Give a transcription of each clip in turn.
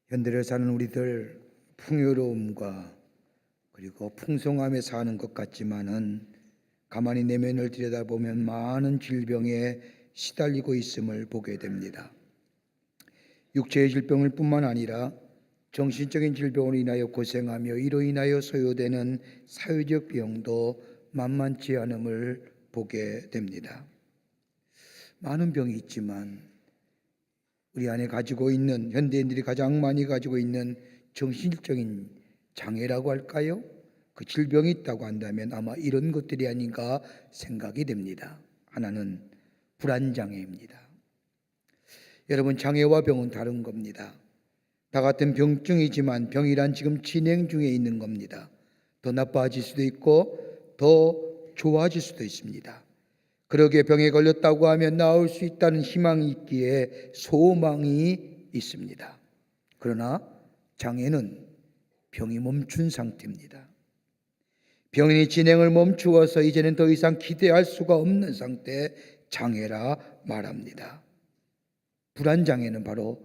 현대를 사는 우리들 풍요로움과 그리고 풍성함에 사는 것 같지만은 가만히 내면을 들여다보면 많은 질병에 시달리고 있음을 보게 됩니다. 육체의 질병을 뿐만 아니라 정신적인 질병으로 인하여 고생하며 이로 인하여 소요되는 사회적 비용도 만만치 않음을 보게 됩니다. 많은 병이 있지만 우리 안에 가지고 있는, 현대인들이 가장 많이 가지고 있는 정신적인 장애라고 할까요? 그 질병이 있다고 한다면 아마 이런 것들이 아닌가 생각이 됩니다. 하나는 불안장애입니다. 여러분, 장애와 병은 다른 겁니다. 다 같은 병증이지만 병이란 지금 진행 중에 있는 겁니다. 더 나빠질 수도 있고 더 좋아질 수도 있습니다. 그러기에 병에 걸렸다고 하면 나을 수 있다는 희망이 있기에 소망이 있습니다. 그러나 장애는 병이 멈춘 상태입니다. 병이 진행을 멈추어서 이제는 더 이상 기대할 수가 없는 상태, 장애라 말합니다. 불안장애는 바로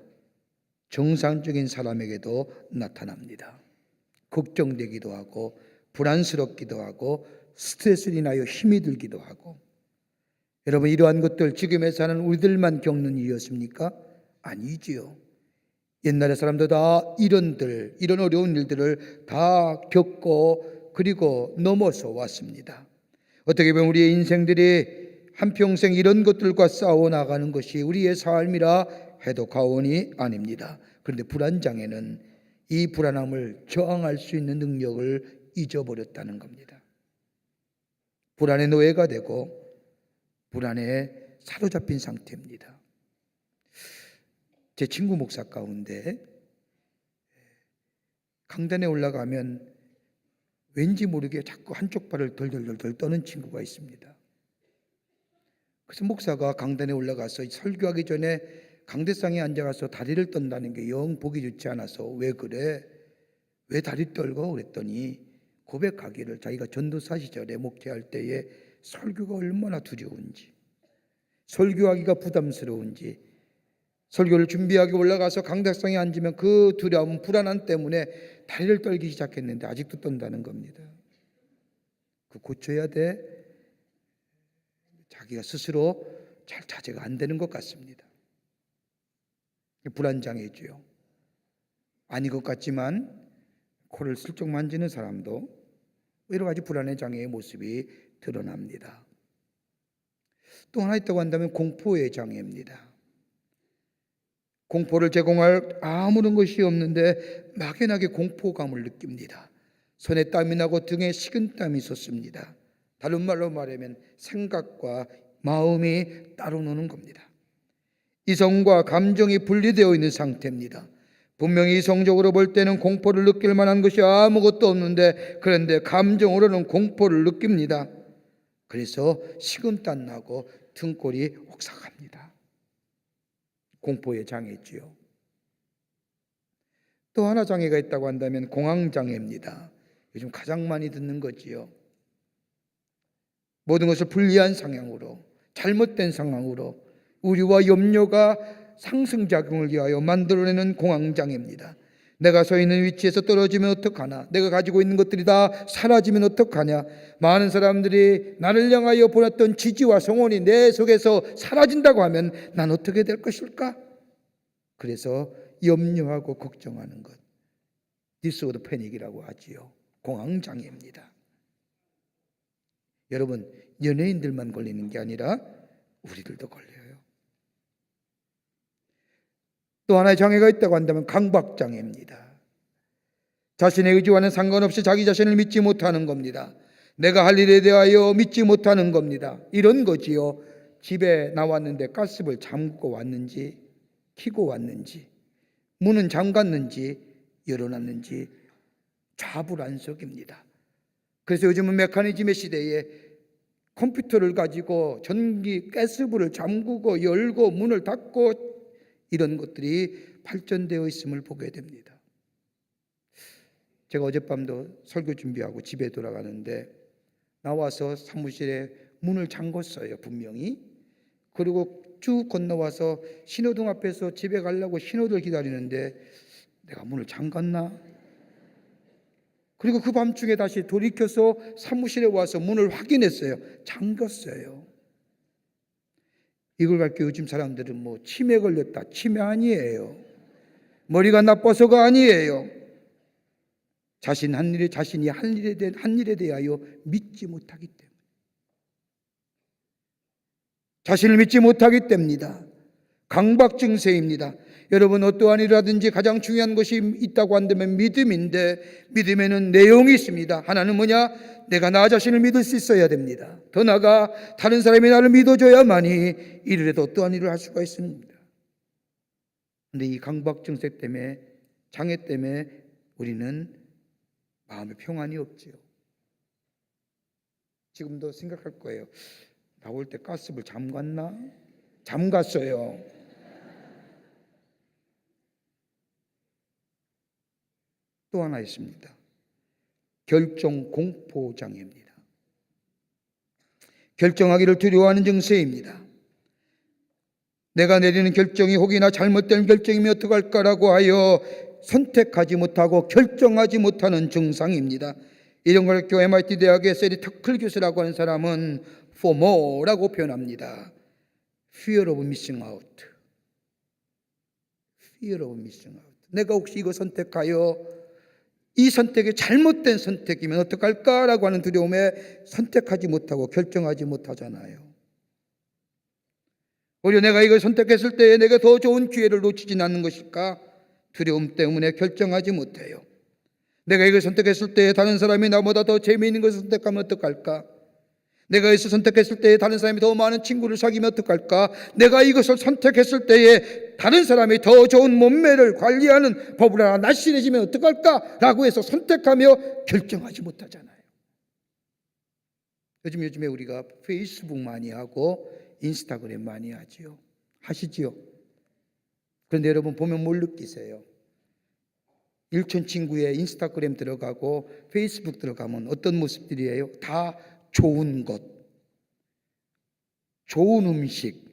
정상적인 사람에게도 나타납니다. 걱정되기도 하고 불안스럽기도 하고 스트레스를 인하여 힘이 들기도 하고, 여러분, 이러한 것들 지금에 사는 우리들만 겪는 일이었습니까? 아니지요. 옛날의 사람도 다 이런 어려운 일들을 다 겪고 그리고 넘어서 왔습니다. 어떻게 보면 우리의 인생들이 한평생 이런 것들과 싸워 나가는 것이 우리의 삶이라 해도 과언이 아닙니다. 그런데 불안장애는 이 불안함을 저항할 수 있는 능력을 잊어버렸다는 겁니다. 불안의 노예가 되고 불안에 사로잡힌 상태입니다. 제 친구 목사 가운데 강단에 올라가면 왠지 모르게 자꾸 한쪽 발을 덜덜덜 떠는 친구가 있습니다. 그래서 목사가 강단에 올라가서 설교하기 전에 강대상에 앉아가서 다리를 떤다는 게 영 보기 좋지 않아서 왜 그래? 왜 다리 떨고? 그랬더니 고백하기를 자기가 전도사 시절에 목회할 때에 설교가 얼마나 두려운지, 설교하기가 부담스러운지, 설교를 준비하기 올라가서 강대상에 앉으면 그 두려움, 불안함 때문에 다리를 떨기 시작했는데 아직도 떤다는 겁니다. 그 고쳐야 돼. 자기가 스스로 잘 자제가 안 되는 것 같습니다. 불안장애죠. 아닌 것 같지만 코를 슬쩍 만지는 사람도 여러 가지 불안의 장애의 모습이 드러납니다. 또 하나 있다고 한다면 공포의 장애입니다. 공포를 제공할 아무런 것이 없는데 막연하게 공포감을 느낍니다. 손에 땀이 나고 등에 식은땀이 솟습니다. 다른 말로 말하면 생각과 마음이 따로 노는 겁니다. 이성과 감정이 분리되어 있는 상태입니다. 분명히 이성적으로 볼 때는 공포를 느낄 만한 것이 아무것도 없는데, 그런데 감정으로는 공포를 느낍니다. 그래서 식은땀 나고 등골이 오싹합니다. 공포의 장애지요. 또 하나 장애가 있다고 한다면 공황장애입니다. 요즘 가장 많이 듣는 거지요. 모든 것을 불리한 상황으로, 잘못된 상황으로 우리와 염려가 상승작용을 위하여 만들어내는 공황장애입니다. 내가 서 있는 위치에서 떨어지면 어떡하나? 내가 가지고 있는 것들이 다 사라지면 어떡하냐? 많은 사람들이 나를 향하여 보냈던 지지와 성원이 내 속에서 사라진다고 하면 난 어떻게 될 것일까? 그래서 염려하고 걱정하는 것, 디스오더 패닉이라고 하지요. 공황장애입니다. 여러분, 연예인들만 걸리는 게 아니라 우리들도 걸려요. 또 하나의 장애가 있다고 한다면 강박장애입니다. 자신의 의지와는 상관없이 자기 자신을 믿지 못하는 겁니다. 내가 할 일에 대하여 믿지 못하는 겁니다. 이런 거지요. 집에 나왔는데 가스불 잠그고 왔는지 켜고 왔는지, 문은 잠갔는지 열어놨는지 좌불안석입니다. 그래서 요즘은 메커니즘의 시대에 컴퓨터를 가지고 전기 가스불을 잠그고 열고 문을 닫고 이런 것들이 발전되어 있음을 보게 됩니다. 제가 어젯밤도 설교 준비하고 집에 돌아가는데 나와서 사무실에 문을 잠궜어요, 분명히. 그리고 쭉 건너와서 신호등 앞에서 집에 가려고 신호를 기다리는데 내가 문을 잠갔나? 그리고 그 밤중에 다시 돌이켜서 사무실에 와서 문을 확인했어요. 잠겼어요. 이걸 갖고 요즘 사람들은 뭐 치매 걸렸다. 치매 아니에요. 머리가 나빠서가 아니에요. 자신이 한 일에 대하여 믿지 못하기 때문에. 자신을 믿지 못하기 때문이다. 강박 증세입니다. 여러분, 어떠한 일이라든지 가장 중요한 것이 있다고 한다면 믿음인데, 믿음에는 내용이 있습니다. 하나는 뭐냐? 내가 나 자신을 믿을 수 있어야 됩니다. 더 나아가 다른 사람이 나를 믿어줘야만이 이래도 어떠한 일을 할 수가 있습니다. 그런데 이 강박 증세 때문에, 장애 때문에 우리는 마음에 평안이 없지요. 지금도 생각할 거예요. 나올 때 가스불 잠갔나? 잠갔어요. 또 하나 있습니다. 결정 공포 장애입니다. 결정하기를 두려워하는 증세입니다. 내가 내리는 결정이 혹이나 잘못된 결정이면 어떡할까라고 하여 선택하지 못하고 결정하지 못하는 증상입니다. 이런 걸 교회 MIT 대학의 세리 터클 교수라고 하는 사람은 FOMO라고 표현합니다. Fear of missing out. Fear of missing out. 내가 혹시 이거 선택하여 이 선택이 잘못된 선택이면 어떡할까라고 하는 두려움에 선택하지 못하고 결정하지 못하잖아요. 오히려 내가 이걸 선택했을 때에 내가 더 좋은 기회를 놓치진 않는 것일까? 두려움 때문에 결정하지 못해요. 내가 이걸 선택했을 때에 다른 사람이 나보다 더 재미있는 것을 선택하면 어떡할까? 내가 이것을 선택했을 때에 다른 사람이 더 많은 친구를 사귀면 어떡할까? 내가 이것을 선택했을 때에 다른 사람이 더 좋은 몸매를 관리하는 법을 알아 날씬해지면 어떡할까? 라고 해서 선택하며 결정하지 못하잖아요. 요즘에 우리가 페이스북 많이 하고 인스타그램 많이 하지요. 하시지요. 그런데 여러분 보면 뭘 느끼세요? 일촌 친구의 인스타그램 들어가고 페이스북 들어가면 어떤 모습들이에요? 다 좋은 것, 좋은 음식,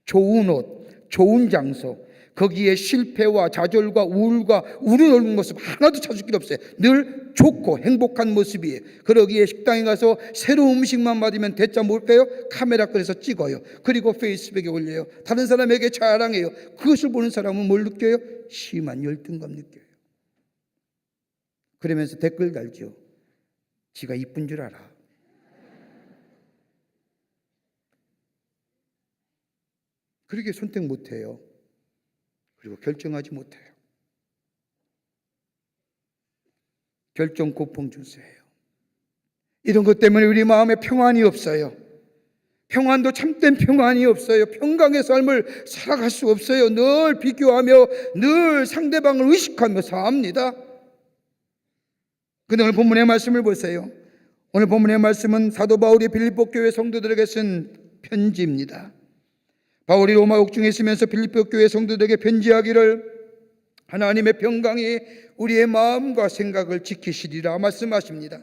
좋은 옷, 좋은 장소, 거기에 실패와 좌절과 우울과 우러러는 모습 하나도 찾을 길 없어요. 늘 좋고 행복한 모습이에요. 그러기에 식당에 가서 새로운 음식만 받으면 대짜 뭘까요? 카메라 꺼내서 찍어요. 그리고 페이스북에 올려요. 다른 사람에게 자랑해요. 그것을 보는 사람은 뭘 느껴요? 심한 열등감 느껴요. 그러면서 댓글 달죠. 지가 이쁜 줄 알아. 그렇게 선택 못해요. 그리고 결정하지 못해요. 결정 고통 증세예요. 이런 것 때문에 우리 마음에 평안이 없어요. 평안도 참된 평안이 없어요. 평강의 삶을 살아갈 수 없어요. 늘 비교하며 늘 상대방을 의식하며 삽니다. 근데 오늘 본문의 말씀을 보세요. 오늘 본문의 말씀은 사도 바울이 빌립보 교회 성도들에게 쓴 편지입니다. 바울이 로마 옥중에 있으면서 빌립보 교회 성도들에게 편지하기를 하나님의 평강이 우리의 마음과 생각을 지키시리라 말씀하십니다.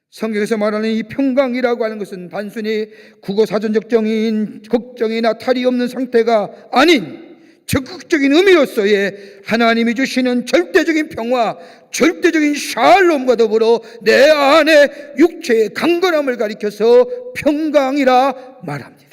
성경에서 말하는 이 평강이라고 하는 것은 단순히 국어사전적 정의인 걱정이나 탈이 없는 상태가 아닌 적극적인 의미로서의 하나님이 주시는 절대적인 평화, 절대적인 샬롬과 더불어 내 안에 육체의 강건함을 가리켜서 평강이라 말합니다.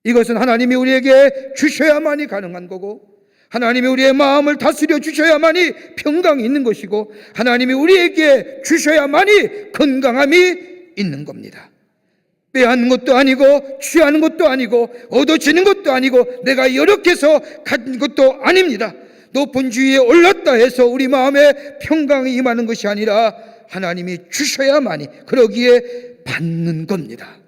이것은 하나님이 우리에게 주셔야만이 가능한 거고, 하나님이 우리의 마음을 다스려 주셔야만이 평강이 있는 것이고, 하나님이 우리에게 주셔야만이 건강함이 있는 겁니다. 빼앗는 것도 아니고 취하는 것도 아니고 얻어지는 것도 아니고 내가 여력해서 가진 것도 아닙니다. 높은 주위에 올랐다 해서 우리 마음에 평강이 임하는 것이 아니라 하나님이 주셔야만이, 그러기에 받는 겁니다.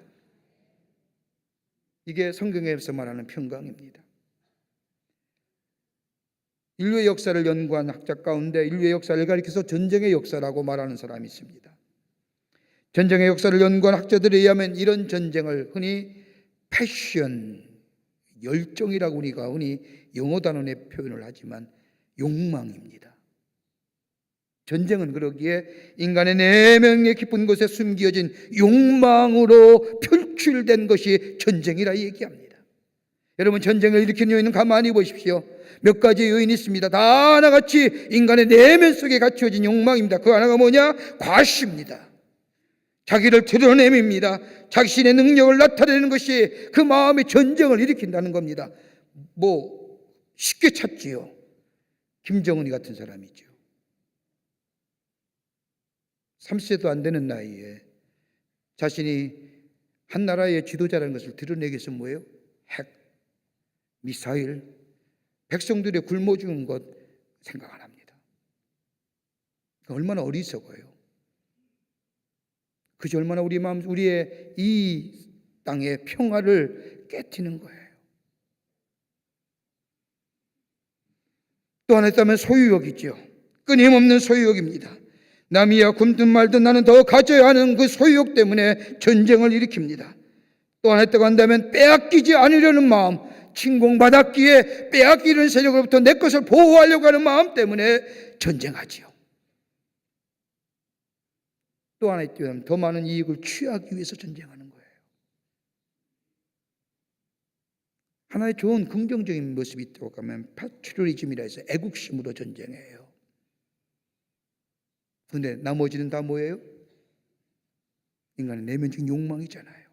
이게 성경에서 말하는 평강입니다. 인류의 역사를 연구한 학자 가운데 인류의 역사를 가리켜서 전쟁의 역사라고 말하는 사람이 있습니다. 전쟁의 역사를 연구한 학자들에 의하면 이런 전쟁을 흔히 패션, 열정이라고 우리가 흔히 영어 단어에 표현을 하지만 욕망입니다. 전쟁은 그러기에 인간의 내면의 깊은 곳에 숨겨진 욕망으로 표출된 것이 전쟁이라 얘기합니다. 여러분, 전쟁을 일으키는 요인은 가만히 보십시오. 몇 가지 요인이 있습니다. 다 하나같이 인간의 내면 속에 갖추어진 욕망입니다. 그 하나가 뭐냐? 과시입니다. 자기를 드러냄입니다. 자신의 능력을 나타내는 것이 그 마음의 전쟁을 일으킨다는 겁니다. 쉽게 찾지요. 김정은이 같은 사람이죠. 30세도 안 되는 나이에 자신이 한 나라의 지도자라는 것을 드러내기 위해서 뭐예요? 핵, 미사일, 백성들의 굶어 죽은 것 생각 안 합니다. 얼마나 어리석어요. 그것이 얼마나 우리 마음, 우리의 이 땅의 평화를 깨트리는 거예요. 또 하나 있다면 소유욕이죠. 끊임없는 소유욕입니다. 남이야 굶든 말든 나는 더 가져야 하는 그 소유욕 때문에 전쟁을 일으킵니다. 또 하나 있다고 한다면 빼앗기지 않으려는 마음, 침공받았기에 빼앗기는 세력으로부터 내 것을 보호하려고 하는 마음 때문에 전쟁하지요. 또 하나 있다면 더 많은 이익을 취하기 위해서 전쟁하는 거예요. 하나의 좋은 긍정적인 모습이 있다고 하면 패트리오티즘이라 해서 애국심으로 전쟁해요. 그런데 나머지는 다 뭐예요? 인간의 내면적인 욕망이잖아요.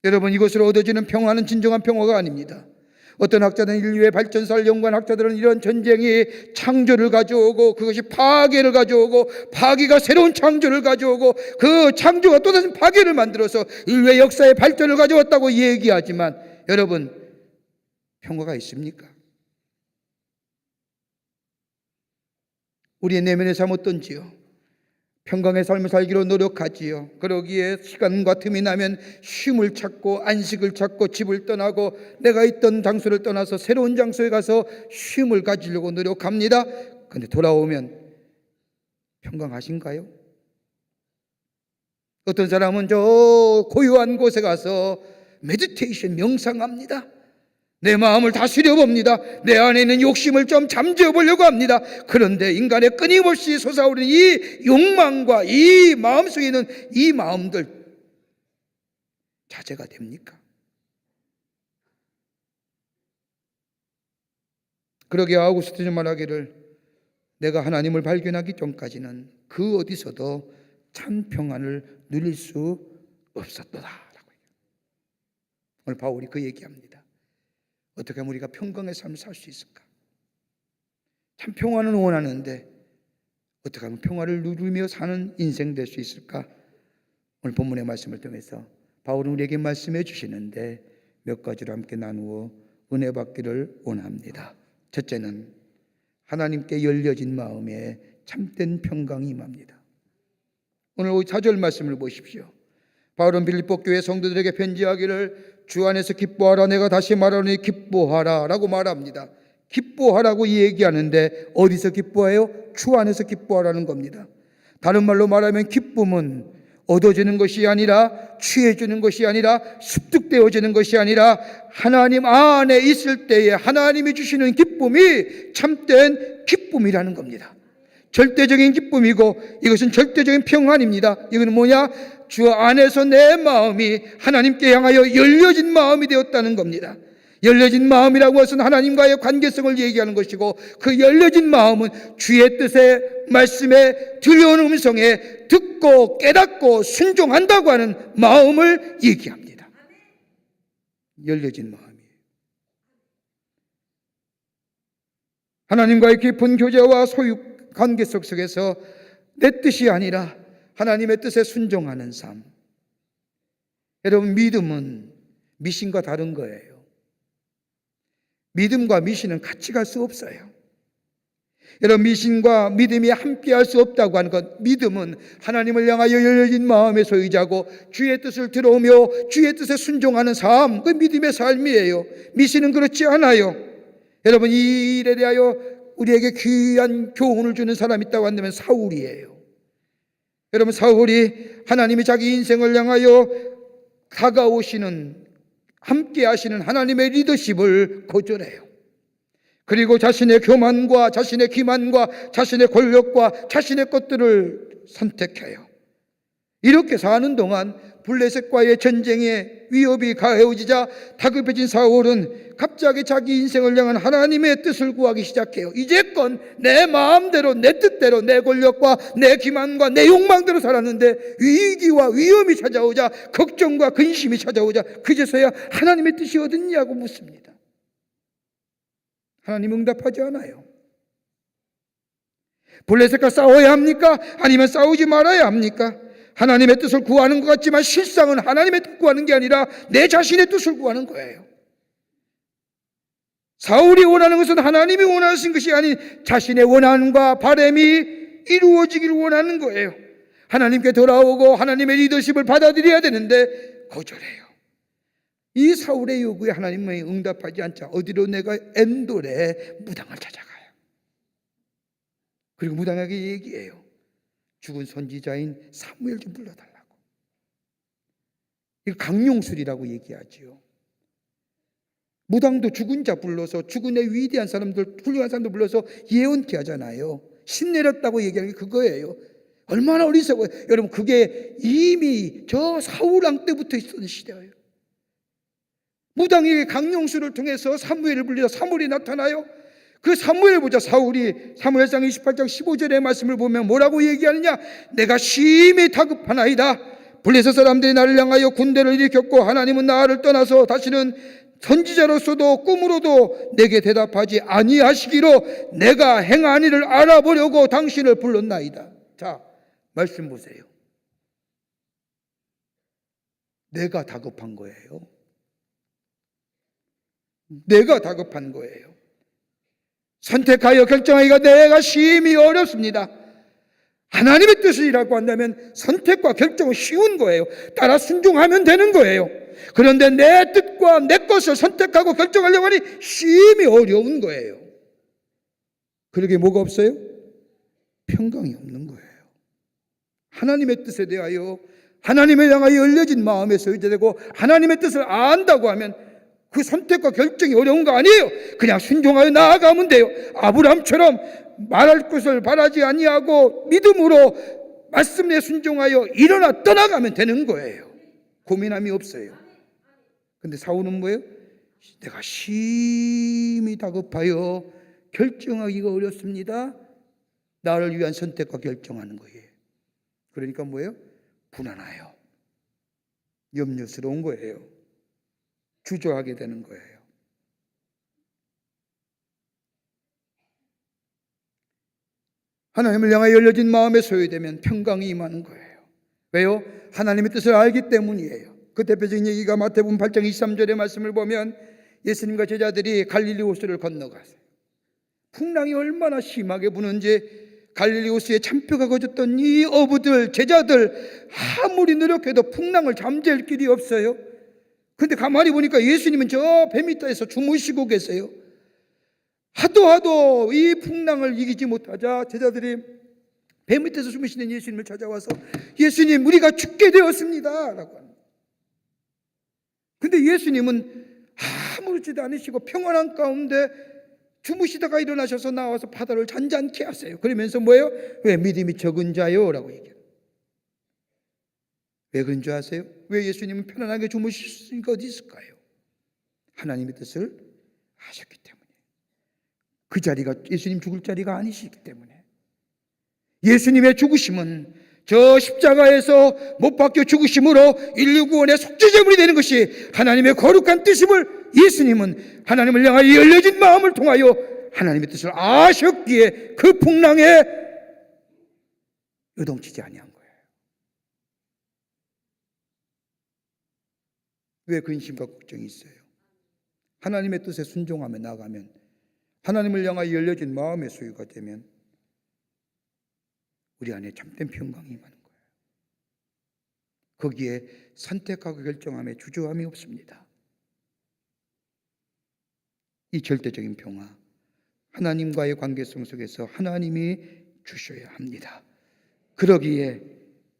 여러분, 이것으로 얻어지는 평화는 진정한 평화가 아닙니다. 어떤 학자들은 인류의 발전사를 연구한 학자들은 이런 전쟁이 창조를 가져오고 그것이 파괴를 가져오고 파괴가 새로운 창조를 가져오고 그 창조가 또다시 파괴를 만들어서 인류의 역사의 발전을 가져왔다고 얘기하지만 여러분, 평화가 있습니까? 우리의 내면의 삶 어떤지요? 평강의 삶을 살기로 노력하지요. 그러기에 시간과 틈이 나면 쉼을 찾고 안식을 찾고 집을 떠나고 내가 있던 장소를 떠나서 새로운 장소에 가서 쉼을 가지려고 노력합니다. 그런데 돌아오면 평강하신가요? 어떤 사람은 저 고요한 곳에 가서 메디테이션, 명상합니다. 내 마음을 다스려 봅니다. 내 안에 있는 욕심을 좀 잠재워 보려고 합니다. 그런데 인간의 끊임없이 솟아오르는 이 욕망과 이 마음속에 있는 이 마음들 자제가 됩니까? 그러게 아우구스티는 말하기를 내가 하나님을 발견하기 전까지는 그 어디서도 참 평안을 누릴 수 없었도다 라고 얘기합니다. 오늘 바울이 그 얘기합니다. 어떻게 하면 우리가 평강의 삶을 살 수 있을까? 참 평화는 원하는데 어떻게 하면 평화를 누리며 사는 인생 될 수 있을까? 오늘 본문의 말씀을 통해서 바울은 우리에게 말씀해 주시는데 몇 가지로 함께 나누어 은혜 받기를 원합니다. 첫째는 하나님께 열려진 마음에 참된 평강이 임합니다. 오늘 4절 말씀을 보십시오. 바울은 빌립보 교회 성도들에게 편지하기를 주 안에서 기뻐하라, 내가 다시 말하노니 기뻐하라 라고 말합니다. 기뻐하라고 얘기하는데 어디서 기뻐해요? 주 안에서 기뻐하라는 겁니다. 다른 말로 말하면 기쁨은 얻어지는 것이 아니라 취해주는 것이 아니라 습득되어지는 것이 아니라 하나님 안에 있을 때에 하나님이 주시는 기쁨이 참된 기쁨이라는 겁니다. 절대적인 기쁨이고 이것은 절대적인 평안입니다. 이거는 뭐냐? 주 안에서 내 마음이 하나님께 향하여 열려진 마음이 되었다는 겁니다. 열려진 마음이라고 해서 하나님과의 관계성을 얘기하는 것이고 그 열려진 마음은 주의 뜻에 말씀에 들려오는 음성에 듣고 깨닫고 순종한다고 하는 마음을 얘기합니다. 열려진 마음이에요. 하나님과의 깊은 교제와 소유 관계성 속에서 내 뜻이 아니라 하나님의 뜻에 순종하는 삶. 여러분, 믿음은 미신과 다른 거예요. 믿음과 미신은 같이 갈 수 없어요. 여러분, 미신과 믿음이 함께 할 수 없다고 하는 것, 믿음은 하나님을 향하여 열려진 마음의 소유자고 주의 뜻을 들어오며 주의 뜻에 순종하는 삶, 그 믿음의 삶이에요. 미신은 그렇지 않아요. 여러분, 이 일에 대하여 우리에게 귀한 교훈을 주는 사람이 있다고 한다면 사울이에요. 여러분, 사울이 하나님이 자기 인생을 향하여 다가오시는, 함께 하시는 하나님의 리더십을 거절해요. 그리고 자신의 교만과 자신의 기만과 자신의 권력과 자신의 것들을 선택해요. 이렇게 사는 동안 블레셋과의 전쟁에 위협이 가해오지자 다급해진 사울은 갑자기 자기 인생을 향한 하나님의 뜻을 구하기 시작해요. 이제껏 내 마음대로, 내 뜻대로, 내 권력과 내 기만과 내 욕망대로 살았는데 위기와 위험이 찾아오자, 걱정과 근심이 찾아오자 그제서야 하나님의 뜻이 어딨냐고 묻습니다. 하나님 응답하지 않아요. 블레셋과 싸워야 합니까? 아니면 싸우지 말아야 합니까? 하나님의 뜻을 구하는 것 같지만 실상은 하나님의 뜻 구하는 게 아니라 내 자신의 뜻을 구하는 거예요. 사울이 원하는 것은 하나님이 원하신 것이 아닌 자신의 원함과 바람이 이루어지기를 원하는 거예요. 하나님께 돌아오고 하나님의 리더십을 받아들여야 되는데 거절해요. 이 사울의 요구에 하나님이 응답하지 않자 어디로 내가 엔돌에 무당을 찾아가요. 그리고 무당에게 얘기해요. 죽은 선지자인 사무엘 좀 불러달라고. 이거 강용술이라고 얘기하지요. 무당도 죽은 자 불러서, 죽은 애 위대한 사람들, 훌륭한 사람들 불러서 예언케 하잖아요. 신내렸다고 얘기하는 게 그거예요. 얼마나 어리석어요. 여러분, 그게 이미 저 사울왕 때부터 있었던 시대예요. 무당에게 강용술을 통해서 사무엘을 불리자 사무엘이 나타나요. 그 사무엘을 보자. 사울이 사무엘상 28장 15절의 말씀을 보면 뭐라고 얘기하느냐? 내가 심히 다급하나이다. 블레셋 사람들이 나를 향하여 군대를 일으켰고 하나님은 나를 떠나서 다시는 선지자로서도 꿈으로도 내게 대답하지 아니하시기로 내가 행한 일을 알아보려고 당신을 불렀나이다. 자, 말씀 보세요. 내가 다급한 거예요. 내가 다급한 거예요. 선택하여 결정하기가 내가 심히 어렵습니다. 하나님의 뜻이라고 한다면 선택과 결정은 쉬운 거예요. 따라 순종하면 되는 거예요. 그런데 내 뜻과 내 것을 선택하고 결정하려고 하니 심히 어려운 거예요. 그러게 뭐가 없어요? 평강이 없는 거예요. 하나님의 뜻에 대하여 하나님을 향하여 열려진 마음에서 의지되고 하나님의 뜻을 안다고 하면 그 선택과 결정이 어려운 거 아니에요. 그냥 순종하여 나아가면 돼요. 아브라함처럼 말할 것을 바라지 아니하고 믿음으로 말씀에 순종하여 일어나 떠나가면 되는 거예요. 고민함이 없어요. 근데 사울은 뭐예요? 내가 심히 다급하여 결정하기가 어렵습니다. 나를 위한 선택과 결정하는 거예요. 그러니까 뭐예요? 불안해요. 염려스러운 거예요. 주저하게 되는 거예요. 하나님을 향하여 열려진 마음에 소유되면 평강이 임하는 거예요. 왜요? 하나님의 뜻을 알기 때문이에요. 그 대표적인 얘기가 마태복음 8장 23절의 말씀을 보면 예수님과 제자들이 갈릴리 호수를 건너가세요. 풍랑이 얼마나 심하게 부는지 갈릴리 호수에 참표가 거졌던 이 어부들, 제자들 아무리 노력해도 풍랑을 잠재울 길이 없어요. 근데 가만히 보니까 예수님은 저 배 밑에서 주무시고 계세요. 하도 이 풍랑을 이기지 못하자 제자들이 배 밑에서 주무시는 예수님을 찾아와서 예수님, 우리가 죽게 되었습니다 라고 합니다. 근데 예수님은 아무렇지도 않으시고 평안한 가운데 주무시다가 일어나셔서 나와서 바다를 잔잔케 하세요. 그러면서 뭐예요? 왜 믿음이 적은 자요? 라고 얘기해요. 왜 그런 줄 아세요? 왜 예수님은 편안하게 주무실 수 있는 게 어디 있을까요? 하나님의 뜻을 아셨기 때문에. 그 자리가 예수님 죽을 자리가 아니시기 때문에. 예수님의 죽으심은 저 십자가에서 못 박혀 죽으심으로 인류 구원의 속죄제물이 되는 것이 하나님의 거룩한 뜻임을 예수님은 하나님을 향하여 열려진 마음을 통하여 하나님의 뜻을 아셨기에 그 풍랑에 요동치지 아니한 거예요. 왜 근심과 걱정이 있어요? 하나님의 뜻에 순종하며 나가면, 하나님을 향하여 열려진 마음의 소유가 되면 우리 안에 참된 평강이 임하는 거예요. 거기에 선택하고 결정함에 주저함이 없습니다. 이 절대적인 평화, 하나님과의 관계성 속에서 하나님이 주셔야 합니다. 그러기에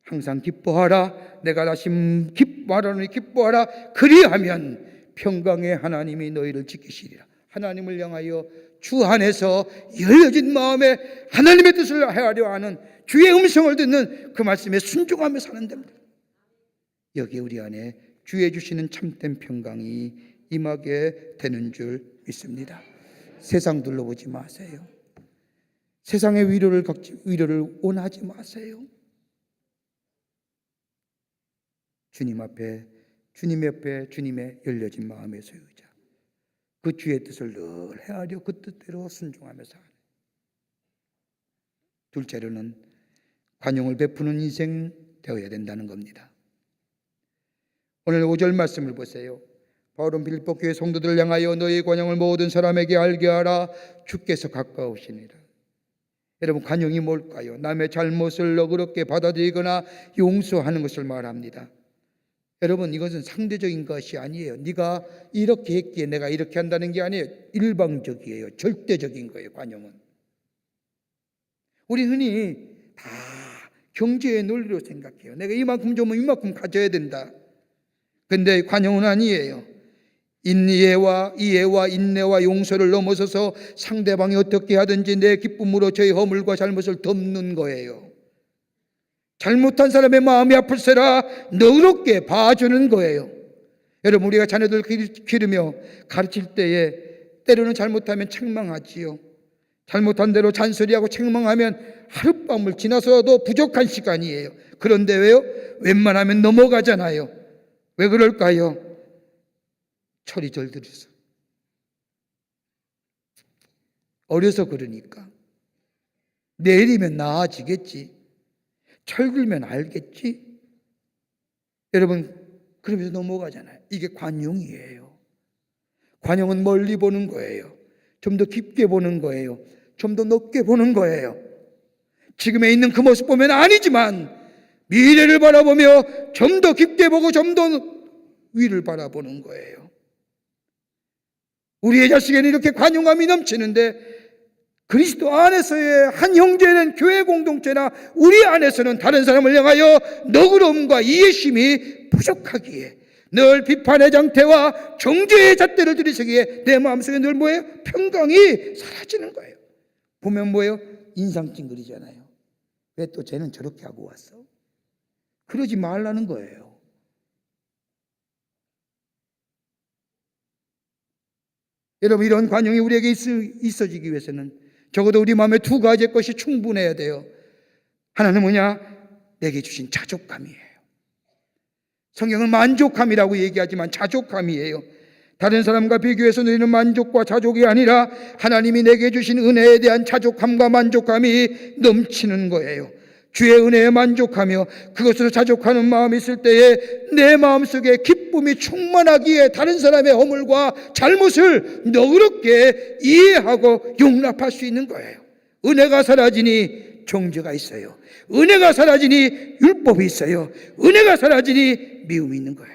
항상 기뻐하라, 내가 다시 기뻐하라니 기뻐하라, 그리하면 평강의 하나님이 너희를 지키시리라. 하나님을 향하여 주 안에서 열려진 마음에 하나님의 뜻을 헤아려 하는 주의 음성을 듣는 그 말씀에 순종하며 사는 됩니다. 여기에 우리 안에 주의 주시는 참된 평강이 임하게 되는 줄 믿습니다. 세상 둘러보지 마세요. 세상의 위로를 원하지 마세요. 주님 앞에, 주님 옆에, 주님의 열려진 마음에서 의자, 그 주의 뜻을 늘 헤아려 그 뜻대로 순종하며 사는. 둘째로는 관용을 베푸는 인생 되어야 된다는 겁니다. 오늘 5절 말씀을 보세요. 바울은 빌립보 교회 성도들을 향하여 너희 관용을 모든 사람에게 알게 하라. 주께서 가까우시니라. 여러분, 관용이 뭘까요? 남의 잘못을 너그럽게 받아들이거나 용서하는 것을 말합니다. 여러분, 이것은 상대적인 것이 아니에요. 네가 이렇게 했기에 내가 이렇게 한다는 게 아니에요. 일방적이에요. 절대적인 거예요. 관용은. 우리 흔히 다 경제의 논리로 생각해요. 내가 이만큼 주면 이만큼 가져야 된다. 근데 관용은 아니에요. 이해와 인내와 용서를 넘어서서 상대방이 어떻게 하든지 내 기쁨으로 저의 허물과 잘못을 덮는 거예요. 잘못한 사람의 마음이 아플세라 너그럽게 봐주는 거예요. 여러분, 우리가 자녀들 기르며 가르칠 때에 때로는 잘못하면 책망하지요. 잘못한 대로 잔소리하고 책망하면 하룻밤을 지나서도 부족한 시간이에요. 그런데 왜요? 웬만하면 넘어가잖아요. 왜 그럴까요? 철이 덜 들어서. 어려서 그러니까. 내일이면 나아지겠지. 철 들면 알겠지. 여러분, 그러면서 넘어가잖아요. 이게 관용이에요. 관용은 멀리 보는 거예요. 좀 더 깊게 보는 거예요. 좀 더 높게 보는 거예요. 지금에 있는 그 모습 보면 아니지만 미래를 바라보며 좀 더 깊게 보고 좀 더 위를 바라보는 거예요. 우리의 자식에는 이렇게 관용함이 넘치는데 그리스도 안에서의 한 형제는 교회 공동체나 우리 안에서는 다른 사람을 향하여 너그러움과 이해심이 부족하기에 늘 비판의 장태와 정죄의 잣대를 들이서기에 내 마음속에 늘 뭐예요? 평강이 사라지는 거예요. 보면 뭐예요? 인상 찡그리잖아요. 왜 또 쟤는 저렇게 하고 왔어? 그러지 말라는 거예요. 여러분, 이런 관용이 우리에게 있어지기 위해서는 적어도 우리 마음에 두 가지의 것이 충분해야 돼요. 하나는 뭐냐? 내게 주신 자족감이에요. 성경은 만족함이라고 얘기하지만 자족함이에요. 다른 사람과 비교해서 누리는 만족과 자족이 아니라 하나님이 내게 주신 은혜에 대한 자족함과 만족감이 넘치는 거예요. 주의 은혜에 만족하며 그것으로 자족하는 마음이 있을 때에 내 마음속에 기쁨이 충만하기에 다른 사람의 허물과 잘못을 너그럽게 이해하고 용납할 수 있는 거예요. 은혜가 사라지니 정죄가 있어요. 은혜가 사라지니 율법이 있어요. 은혜가 사라지니 미움이 있는 거예요.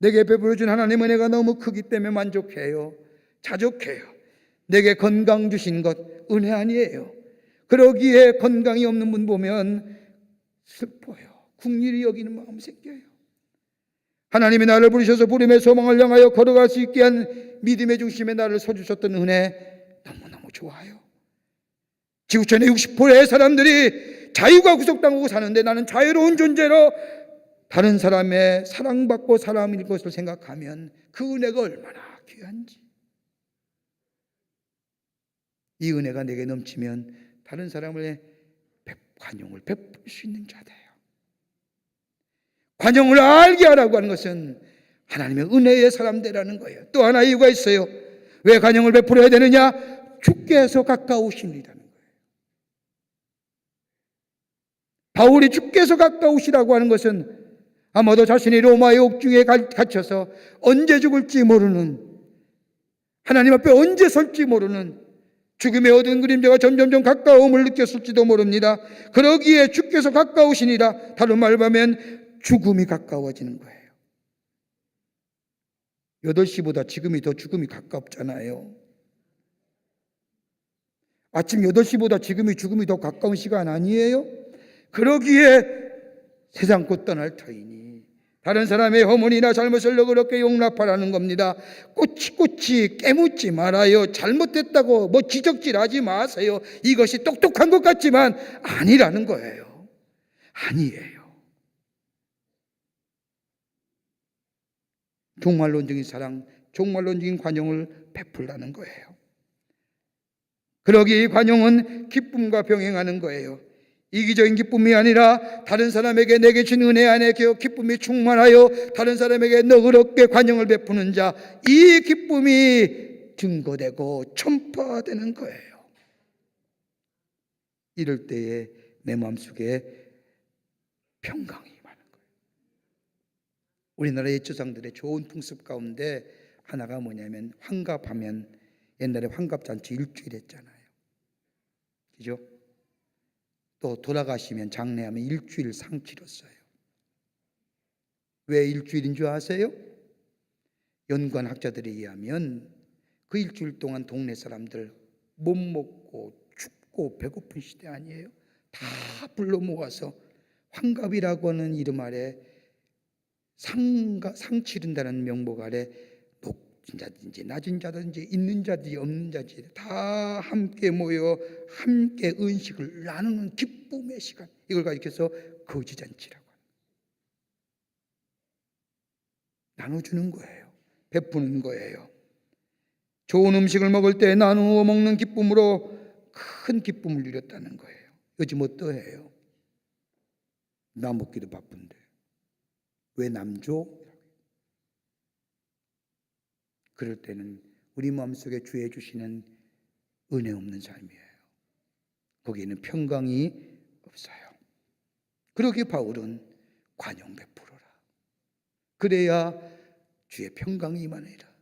내게 베풀어준 하나님의 은혜가 너무 크기 때문에 만족해요. 자족해요. 내게 건강 주신 것 은혜 아니에요. 그러기에 건강이 없는 분 보면 슬퍼요. 국률이 여기는 마음 생겨요. 하나님이 나를 부르셔서 부름의 소망을 향하여 걸어갈 수 있게 한 믿음의 중심에 나를 서주셨던 은혜 너무너무 좋아요. 지구촌의 60%의 사람들이 자유가 구속당하고 사는데 나는 자유로운 존재로 다른 사람의 사랑받고 사람일 것을 생각하면 그 은혜가 얼마나 귀한지. 이 은혜가 내게 넘치면 다른 사람을 관용을 베풀 수 있는 자다요. 관용을 알게 하라고 하는 것은 하나님의 은혜의 사람 되라는 거예요. 또 하나 이유가 있어요. 왜 관용을 베풀어야 되느냐? 주께서 가까우시니라는 거예요. 바울이 주께서 가까우시라고 하는 것은 아마도 자신이 로마의 옥중에 갇혀서 언제 죽을지 모르는, 하나님 앞에 언제 설지 모르는 죽음의 어두운 그림자가 점점점 가까움을 느꼈을지도 모릅니다. 그러기에 주께서 가까우시니라. 다른 말로 하면 죽음이 가까워지는 거예요. 8시보다 지금이 더 죽음이 가깝잖아요. 아침 8시보다 지금이 죽음이 더 가까운 시간 아니에요? 그러기에 세상 곧 떠날 터이니 다른 사람의 허물이나 잘못을 너그럽게 용납하라는 겁니다. 꼬치꼬치 깨묻지 말아요. 잘못됐다고 뭐 지적질하지 마세요. 이것이 똑똑한 것 같지만 아니라는 거예요. 아니에요. 종말론적인 사랑, 종말론적인 관용을 베풀라는 거예요. 그러기에 이 관용은 기쁨과 병행하는 거예요. 이기적인 기쁨이 아니라 다른 사람에게 내게 준 은혜 안에 기쁨이 충만하여 다른 사람에게 너그럽게 관용을 베푸는 자, 이 기쁨이 증거되고 전파되는 거예요. 이럴 때에 내 마음속에 평강이 많은 거예요. 우리나라 옛 조상들의 좋은 풍습 가운데 하나가 뭐냐면 환갑하면, 옛날에 환갑잔치 일주일 했잖아요. 그죠? 또 돌아가시면 장례하면 일주일 상 치렀어요. 왜 일주일인 줄 아세요? 연구한 학자들에 의하면 그 일주일 동안 동네 사람들 못 먹고 춥고 배고픈 시대 아니에요? 다 불러 모아서 환갑이라고 하는 이름 아래 상 치른다는 명목 아래 높은 자든지 낮은 자든지 있는 자든지 없는 자든지 다 함께 모여 함께 은식을 나누는 기쁨의 시간, 이걸 가리켜서 거지잔치라고 합니다. 나눠주는 거예요. 베푸는 거예요. 좋은 음식을 먹을 때 나누어 먹는 기쁨으로 큰 기쁨을 누렸다는 거예요. 요즘 어떠해요? 나 먹기도 바쁜데 왜 남 줘? 그럴 때는 우리 마음속에 주의 주시는 은혜 없는 삶이에요. 거기에는 평강이 없어요. 그러기에 바울은 관용 베풀어라. 그래야 주의 평강이 임하리라.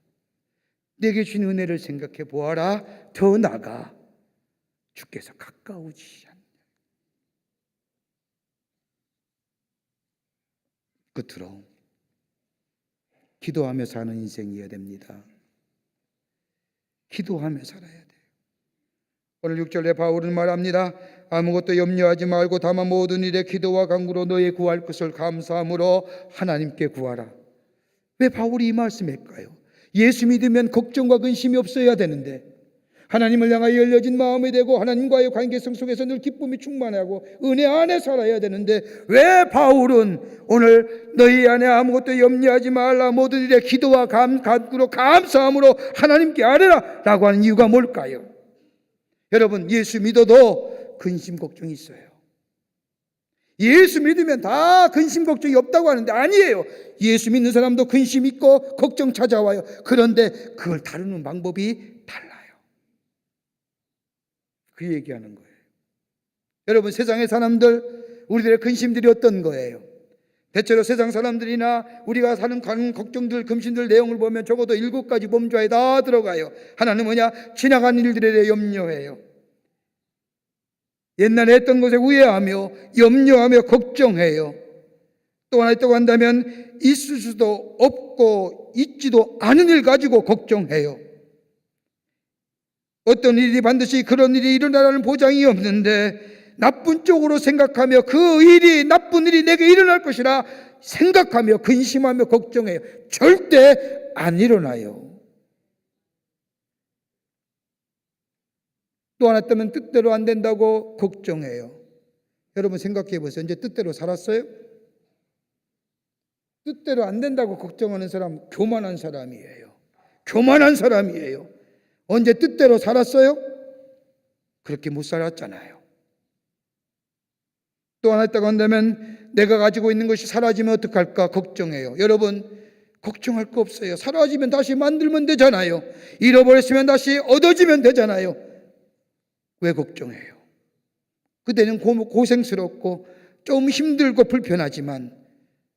내게 주신 은혜를 생각해 보아라. 더 나아가 주께서 가까우지 않냐. 끝으로 기도하며 사는 인생이어야 됩니다. 기도하며 살아야 돼요. 오늘 6절에 바울은 말합니다. 아무것도 염려하지 말고 다만 모든 일에 기도와 간구로 너의 구할 것을 감사함으로 하나님께 구하라. 왜 바울이 이 말씀일까요? 예수 믿으면 걱정과 근심이 없어야 되는데, 하나님을 향하여 열려진 마음이 되고 하나님과의 관계성 속에서 늘 기쁨이 충만하고 은혜 안에 살아야 되는데, 왜 바울은 오늘 너희 안에 아무것도 염려하지 말라, 모든 일에 기도와 간구로 감사함으로 하나님께 아뢰라 라고 하는 이유가 뭘까요? 여러분, 예수 믿어도 근심 걱정이 있어요. 예수 믿으면 다 근심 걱정이 없다고 하는데 아니에요. 예수 믿는 사람도 근심 있고 걱정 찾아와요. 그런데 그걸 다루는 방법이 달라요. 그 얘기하는 거예요. 여러분, 세상의 사람들, 우리들의 근심들이 어떤 거예요? 대체로 세상 사람들이나 우리가 사는 걱정들, 근심들 내용을 보면 적어도 7가지 범주에 다 들어가요. 하나는 뭐냐? 지나간 일들에 대해 염려해요. 옛날에 했던 것에 후회하며 염려하며 걱정해요. 또 하나 있다고 한다면 있을 수도 없고 있지도 않은 일 가지고 걱정해요. 어떤 일이 반드시 그런 일이 일어나라는 보장이 없는데 나쁜 쪽으로 생각하며 그 일이, 나쁜 일이 내게 일어날 것이라 생각하며 근심하며 걱정해요. 절대 안 일어나요. 또 하나 때문에 뜻대로 안 된다고 걱정해요. 여러분 생각해 보세요. 이제 뜻대로 살았어요? 뜻대로 안 된다고 걱정하는 사람 교만한 사람이에요. 교만한 사람이에요. 언제 뜻대로 살았어요? 그렇게 못 살았잖아요. 또 하나 있다고 한다면 내가 가지고 있는 것이 사라지면 어떡할까 걱정해요. 여러분, 걱정할 거 없어요. 사라지면 다시 만들면 되잖아요. 잃어버렸으면 다시 얻어지면 되잖아요. 왜 걱정해요? 그때는 고생스럽고 좀 힘들고 불편하지만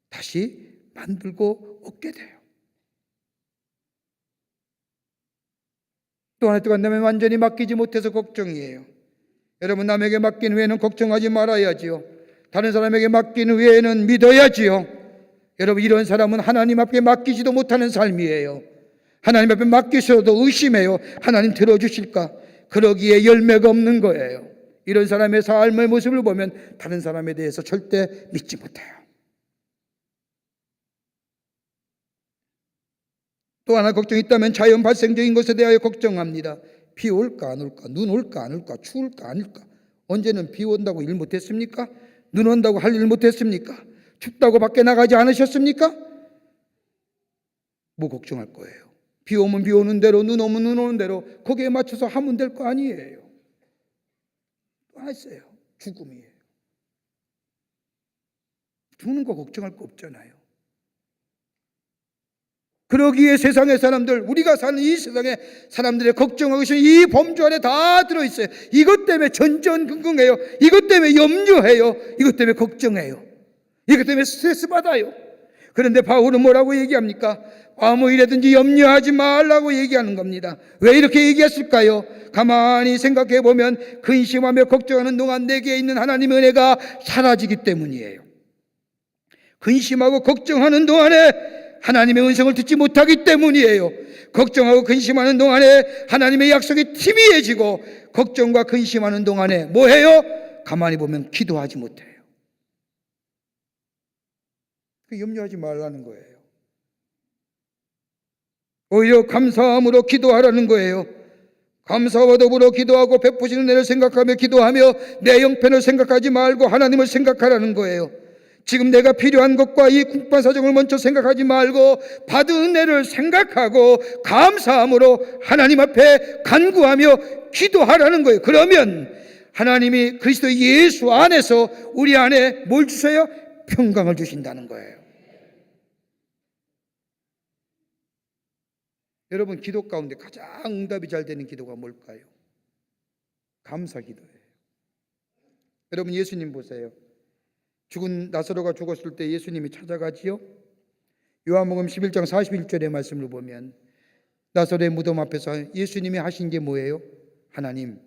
다시 만들고 얻게 돼요. 또 하나 또 간다면 완전히 맡기지 못해서 걱정이에요. 여러분, 남에게 맡긴 후에는 걱정하지 말아야지요. 다른 사람에게 맡긴 후에는 믿어야지요. 여러분, 이런 사람은 하나님 앞에 맡기지도 못하는 삶이에요. 하나님 앞에 맡기셔도 의심해요. 하나님 들어주실까? 그러기에 열매가 없는 거예요. 이런 사람의 삶의 모습을 보면 다른 사람에 대해서 절대 믿지 못해요. 또 하나 걱정이 있다면 자연 발생적인 것에 대하여 걱정합니다. 비 올까 안 올까, 눈 올까 안 올까, 추울까 아닐까. 언제는 비 온다고 일 못했습니까? 눈 온다고 할 일 못했습니까? 춥다고 밖에 나가지 않으셨습니까? 뭐 걱정할 거예요? 비 오면 비 오는 대로, 눈 오면 눈 오는 대로 거기에 맞춰서 하면 될 거 아니에요. 또 하나 있어요. 죽음이에요. 죽는 거 걱정할 거 없잖아요. 그러기에 세상의 사람들, 우리가 사는 이 세상의 사람들의 걱정하고 있는 이 범주 안에 다 들어있어요. 이것 때문에 전전긍긍해요. 이것 때문에 염려해요. 이것 때문에 걱정해요. 이것 때문에 스트레스 받아요. 그런데 바울은 뭐라고 얘기합니까? 아무 일에든지 염려하지 말라고 얘기하는 겁니다. 왜 이렇게 얘기했을까요? 가만히 생각해 보면 근심하며 걱정하는 동안 내게 있는 하나님의 은혜가 사라지기 때문이에요. 근심하고 걱정하는 동안에 하나님의 음성을 듣지 못하기 때문이에요. 걱정하고 근심하는 동안에 하나님의 약속이 희미해지고, 걱정과 근심하는 동안에 뭐해요? 가만히 보면 기도하지 못해요. 염려하지 말라는 거예요. 오히려 감사함으로 기도하라는 거예요. 감사와 더불어 기도하고 베푸시는 은혜를 생각하며 기도하며 내 형편을 생각하지 말고 하나님을 생각하라는 거예요. 지금 내가 필요한 것과 이 국방 사정을 먼저 생각하지 말고 받은 은혜를 생각하고 감사함으로 하나님 앞에 간구하며 기도하라는 거예요. 그러면 하나님이 그리스도 예수 안에서 우리 안에 뭘 주세요? 평강을 주신다는 거예요. 여러분, 기도 가운데 가장 응답이 잘 되는 기도가 뭘까요? 감사 기도예요. 여러분, 예수님 보세요. 죽은 나사로가 죽었을 때 예수님이 찾아가지요. 요한복음 11장 41절의 말씀을 보면 나사로의 무덤 앞에서 예수님이 하신 게 뭐예요? 하나님,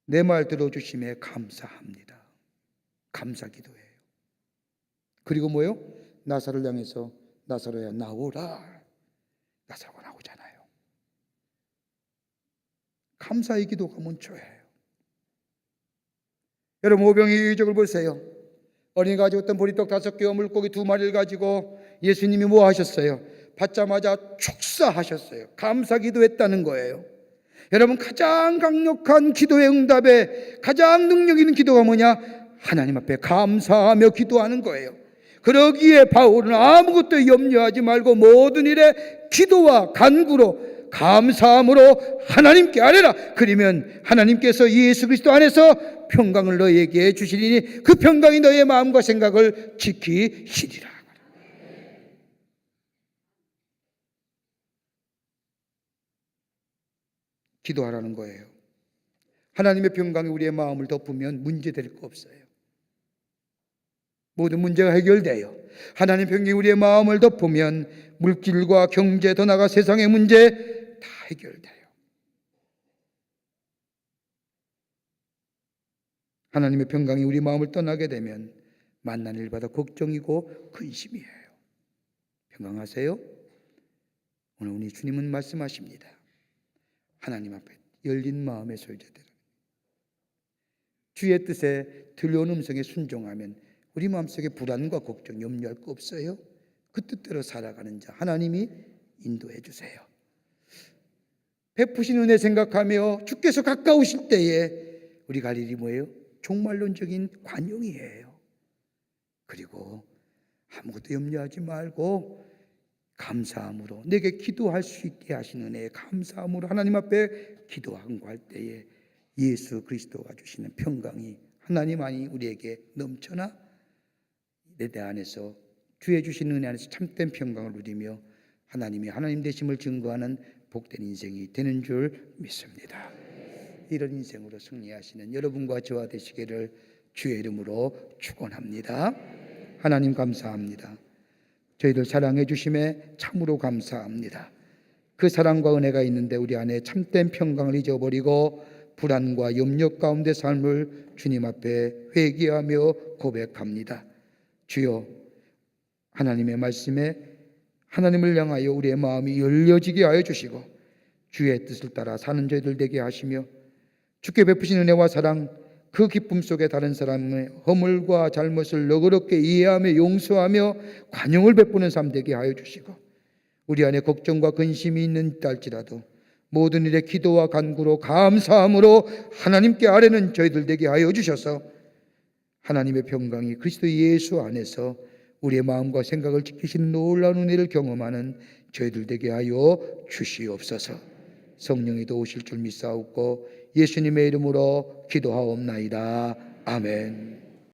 내 말 들어주심에 감사합니다. 감사 기도예요. 그리고 뭐요? 나사로를 향해서 나사로야 나오라. 나사로가 나오잖아요. 감사의 기도가 먼저예요. 여러분, 오병이의 이적을 보세요. 어린이 가지고 어떤 보리떡 5개와 물고기 2마리를 가지고 예수님이 뭐 하셨어요? 받자마자 축사하셨어요. 감사 기도했다는 거예요. 여러분, 가장 강력한 기도의 응답에 가장 능력 있는 기도가 뭐냐? 하나님 앞에 감사하며 기도하는 거예요. 그러기에 바울은 아무것도 염려하지 말고 모든 일에 기도와 간구로 감사함으로 하나님께 아뢰라. 그러면 하나님께서 예수 그리스도 안에서 평강을 너에게 주시리니 그 평강이 너의 마음과 생각을 지키시리라. 기도하라는 거예요. 하나님의 평강이 우리의 마음을 덮으면 문제될 거 없어요. 모든 문제가 해결돼요. 하나님의 평강이 우리의 마음을 덮으면 물질과 경제, 더 나아가 세상의 문제 다 해결돼요. 하나님의 평강이 우리 마음을 떠나게 되면 만난 일마다 걱정이고 근심이에요. 평강하세요? 오늘 우리 주님은 말씀하십니다. 하나님 앞에 열린 마음의 소유자들, 주의 뜻에 들려온 음성에 순종하면 우리 마음속에 불안과 걱정, 염려할 거 없어요. 그 뜻대로 살아가는 자 하나님이 인도해 주세요. 베푸신 은혜 생각하며 주께서 가까우실 때에 우리가 할 일이 뭐예요? 종말론적인 관용이에요. 그리고 아무것도 염려하지 말고 감사함으로 내게 기도할 수 있게 하시는 은혜에 감사함으로 하나님 앞에 기도한구할 때에 예수 그리스도가 주시는 평강이 하나님 안이 우리에게 넘쳐나 내 안에서 주의 주시는 은혜 안에서 참된 평강을 누리며 하나님이 하나님 되심을 증거하는 복된 인생이 되는 줄 믿습니다. 이런 인생으로 승리하시는 여러분과 저와 되시기를 주의 이름으로 축원합니다. 하나님 감사합니다. 저희들 사랑해 주심에 참으로 감사합니다. 그 사랑과 은혜가 있는데 우리 안에 참된 평강을 잊어버리고 불안과 염려 가운데 삶을 주님 앞에 회개하며 고백합니다. 주여, 하나님의 말씀에 하나님을 향하여 우리의 마음이 열려지게 하여 주시고 주의 뜻을 따라 사는 저희들 되게 하시며 주께 베푸신 은혜와 사랑, 그 기쁨 속에 다른 사람의 허물과 잘못을 너그럽게 이해하며 용서하며 관용을 베푸는 삶 되게 하여 주시고 우리 안에 걱정과 근심이 있는 딸지라도 모든 일에 기도와 간구로 감사함으로 하나님께 아뢰는 저희들 되게 하여 주셔서 하나님의 평강이 그리스도 예수 안에서 우리의 마음과 생각을 지키시는 놀라운 은혜를 경험하는 저희들 되게 하여 주시옵소서. 성령이 도우실 줄 믿사옵고 예수님의 이름으로 기도하옵나이다. 아멘.